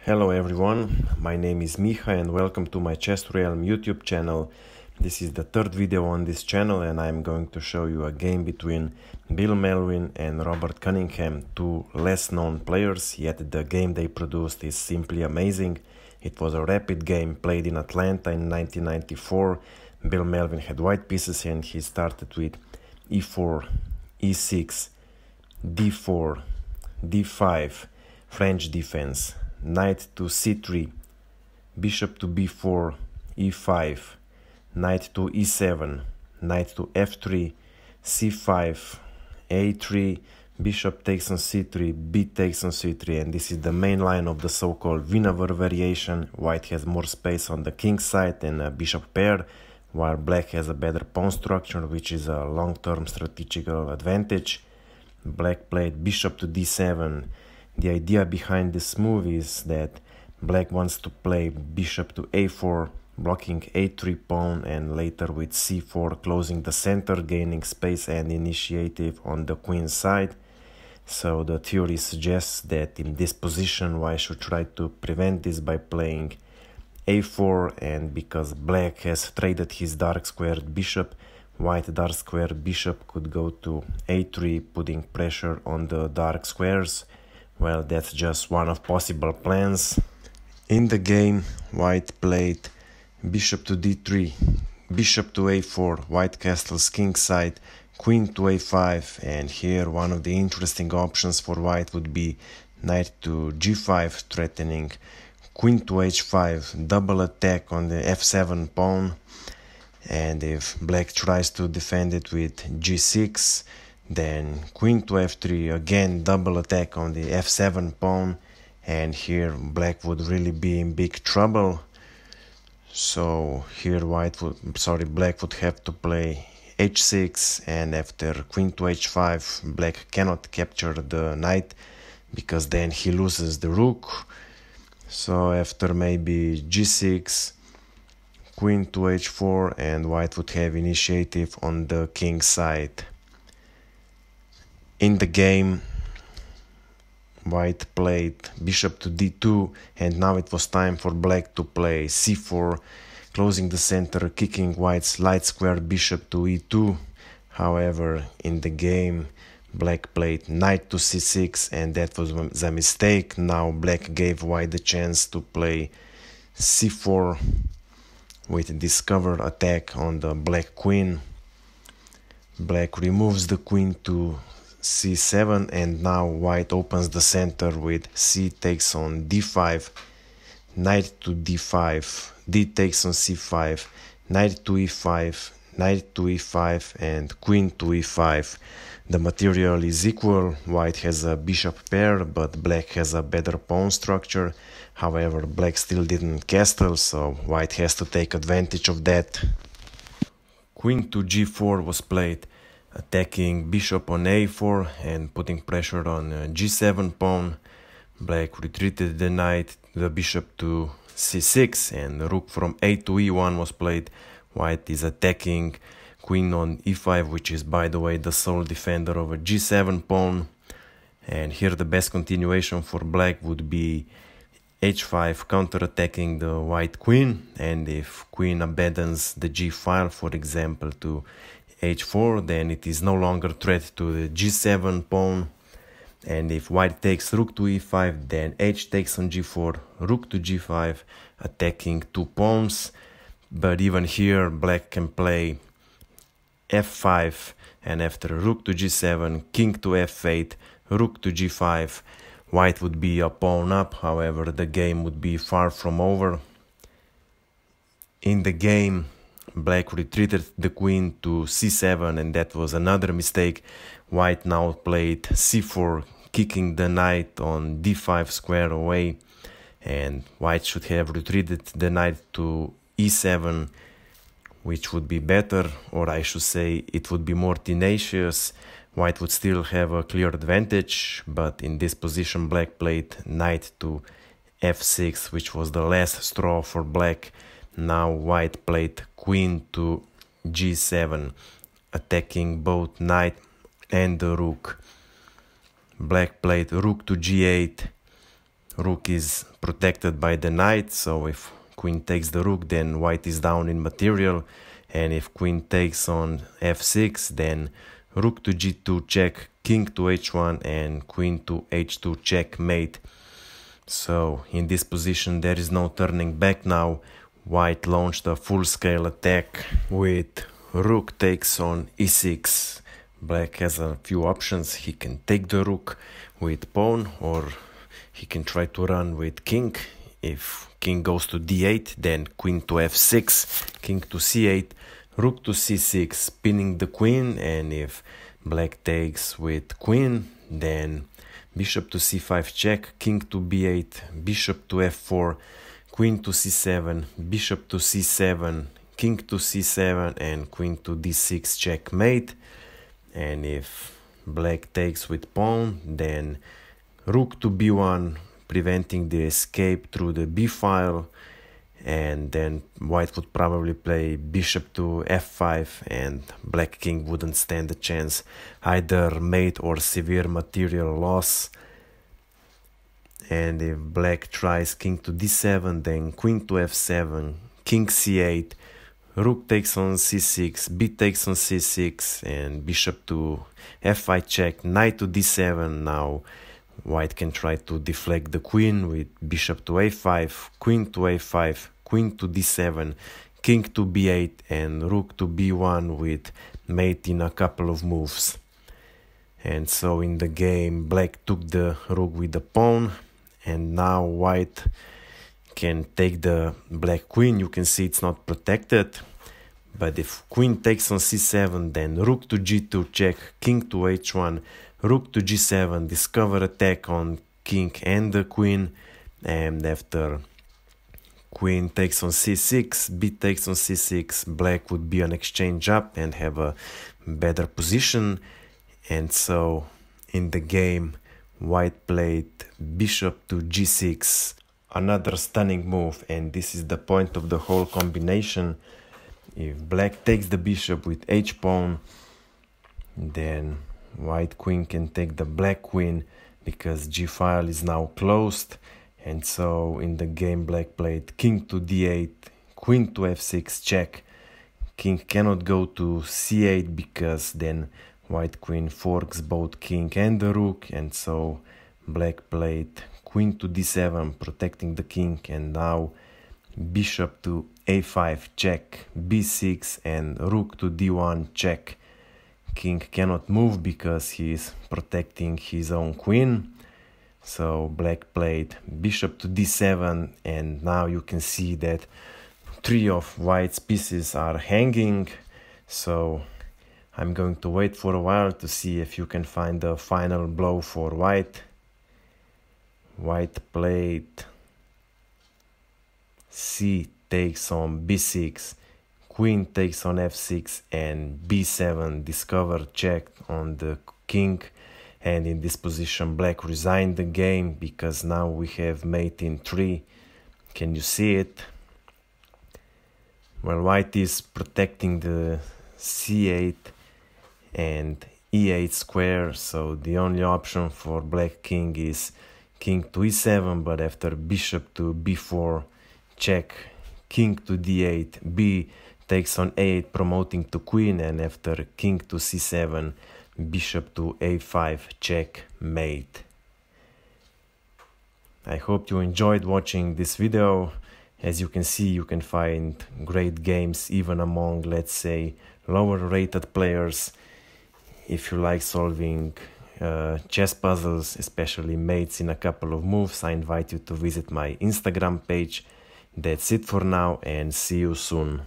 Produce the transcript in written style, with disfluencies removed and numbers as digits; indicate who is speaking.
Speaker 1: Hello everyone, my name is Miha and welcome to my chessrealm YouTube channel. This is the third video on this channel and I'm going to show you a game between Melvin and Robert Cunningham, two less known players, yet the game they produced is simply amazing. It was a rapid game played in Atlanta in 1994. Melvin had white pieces and he started with e4, e6, d4, d5, French defense, knight to c3, bishop to b4, e5, knight to e7, knight to f3, c5, a3, bishop takes on c3, b takes on c3, and this is the main line of the so-called Wiener variation. White has more space on the king side and a bishop pair, while black has a better pawn structure, which is a long-term strategical advantage. Black played bishop to d7. The idea behind this move is that black wants to play bishop to a4, blocking a3 pawn, and later with c4 closing the center, gaining space and initiative on the queen side. So the theory suggests that in this position white should try to prevent this by playing a4, and because black has traded his dark squared bishop, white dark squared bishop could go to a3, putting pressure on the dark squares. Well, that's just one of possible plans. In the game, white played bishop to d3, bishop to a4, white castles king side, queen to a5, and here one of the interesting options for white would be knight to g5, threatening queen to h5, double attack on the f7 pawn, and if black tries to defend it with g6, then queen to f3, again double attack on the f7 pawn, and here black would really be in big trouble. So here black would have to play h6, and after queen to h5 black cannot capture the knight because then he loses the rook. So after maybe g6, queen to h4, and white would have initiative on the king side. In the game, white played bishop to d2, and now it was time for black to play c4, closing the center, kicking white's light squared bishop to e2. However, in the game, black played knight to c6, and that was the mistake. Now black gave white the chance to play c4 with discovered attack on the black queen. Black removes the queen to c7, and now white opens the center with c takes on d5, knight to d5, d takes on c5, knight to e5, knight to e5, and queen to e5. The material is equal. White has a bishop pair, but black has a better pawn structure. However, black still didn't castle, so white has to take advantage of that. Queen to g4 was played, attacking bishop on a4 and putting pressure on g7 pawn. Black retreated the bishop to c6, and rook from a to e1 was played. White is attacking queen on e5, which is, by the way, the sole defender of a g7 pawn. And here the best continuation for black would be h5, counter-attacking the white queen, and if queen abandons the g file, for example, to h4, then it is no longer threat to the g7 pawn. And if white takes rook to e5, then h takes on g4, rook to g5, attacking two pawns. But even here black can play f5, and after rook to g7, king to f8, rook to g5, white would be a pawn up. However, the game would be far from over. In the game, black retreated the queen to c7, and that was another mistake. White now played c4, kicking the knight on d5 square away, and white should have retreated the knight to e7, which would be better, or I should say it would be more tenacious. White would still have a clear advantage, but in this position black played knight to f6, which was the last straw for black. Now white played queen to g7, attacking both knight and the rook. Black played rook to g8, rook is protected by the knight, so if queen takes the rook, then white is down in material, and if queen takes on f6, then rook to g2 check, king to h1, and queen to h2 checkmate. So in this position there is no turning back now. White launched a full-scale attack with rook takes on e6. Black has a few options. He can take the rook with pawn, or he can try to run with king. If king goes to d8, then queen to f6, king to c8, rook to c6, pinning the queen, and if black takes with queen, then bishop to c5 check, king to b8, bishop to f4, queen to c7, bishop to c7, king to c7, and queen to d6 checkmate. And if black takes with pawn, then rook to b1, preventing the escape through the b file, and then white would probably play bishop to f5, and black king wouldn't stand a chance, either mate or severe material loss. And if black tries king to d7, then queen to f7, king c8, rook takes on c6, b takes on c6, and bishop to f5 check, knight to d7. Now white can try to deflect the queen with bishop to a5, queen to a5, queen to d7, king to b8, and rook to b1 with mate in a couple of moves. And so in the game black took the rook with the pawn, and now white can take the black queen. You can see it's not protected, but if queen takes on c7, then rook to g2 check, king to h1, rook to g7, discover attack on king and the queen, and after queen takes on c6, b takes on c6, black would be on exchange up and have a better position. And so in the game white played bishop to g6, another stunning move, and this is the point of the whole combination. If black takes the bishop with h-pawn, then white queen can take the black queen because g-file is now closed. And so in the game black played king to d8, queen to f6 check. King cannot go to c8 because then white queen forks both king and the rook, and so black played queen to d7, protecting the king, and now bishop to a5 check, b6, and rook to d1 check. King cannot move because he is protecting his own queen. So black played bishop to d7, and now you can see that three of white's pieces are hanging. So I'm going to wait for a while to see if you can find the final blow for white. White played c takes on b6, queen takes on f6, and b7, discover check on the king. And in this position black resigned the game because now we have mate in 3. Can you see it? Well, white is protecting the c8 and e8 square, so the only option for black king is king to e7, but after bishop to b4 check, king to d8, b takes on a8, promoting to queen, and after king to c7, bishop to a5 checkmate. I hope you enjoyed watching this video. As you can see, you can find great games even among, let's say, lower rated players. If you like solving chess puzzles, especially mates in a couple of moves, I invite you to visit my Instagram page. That's it for now, and see you soon.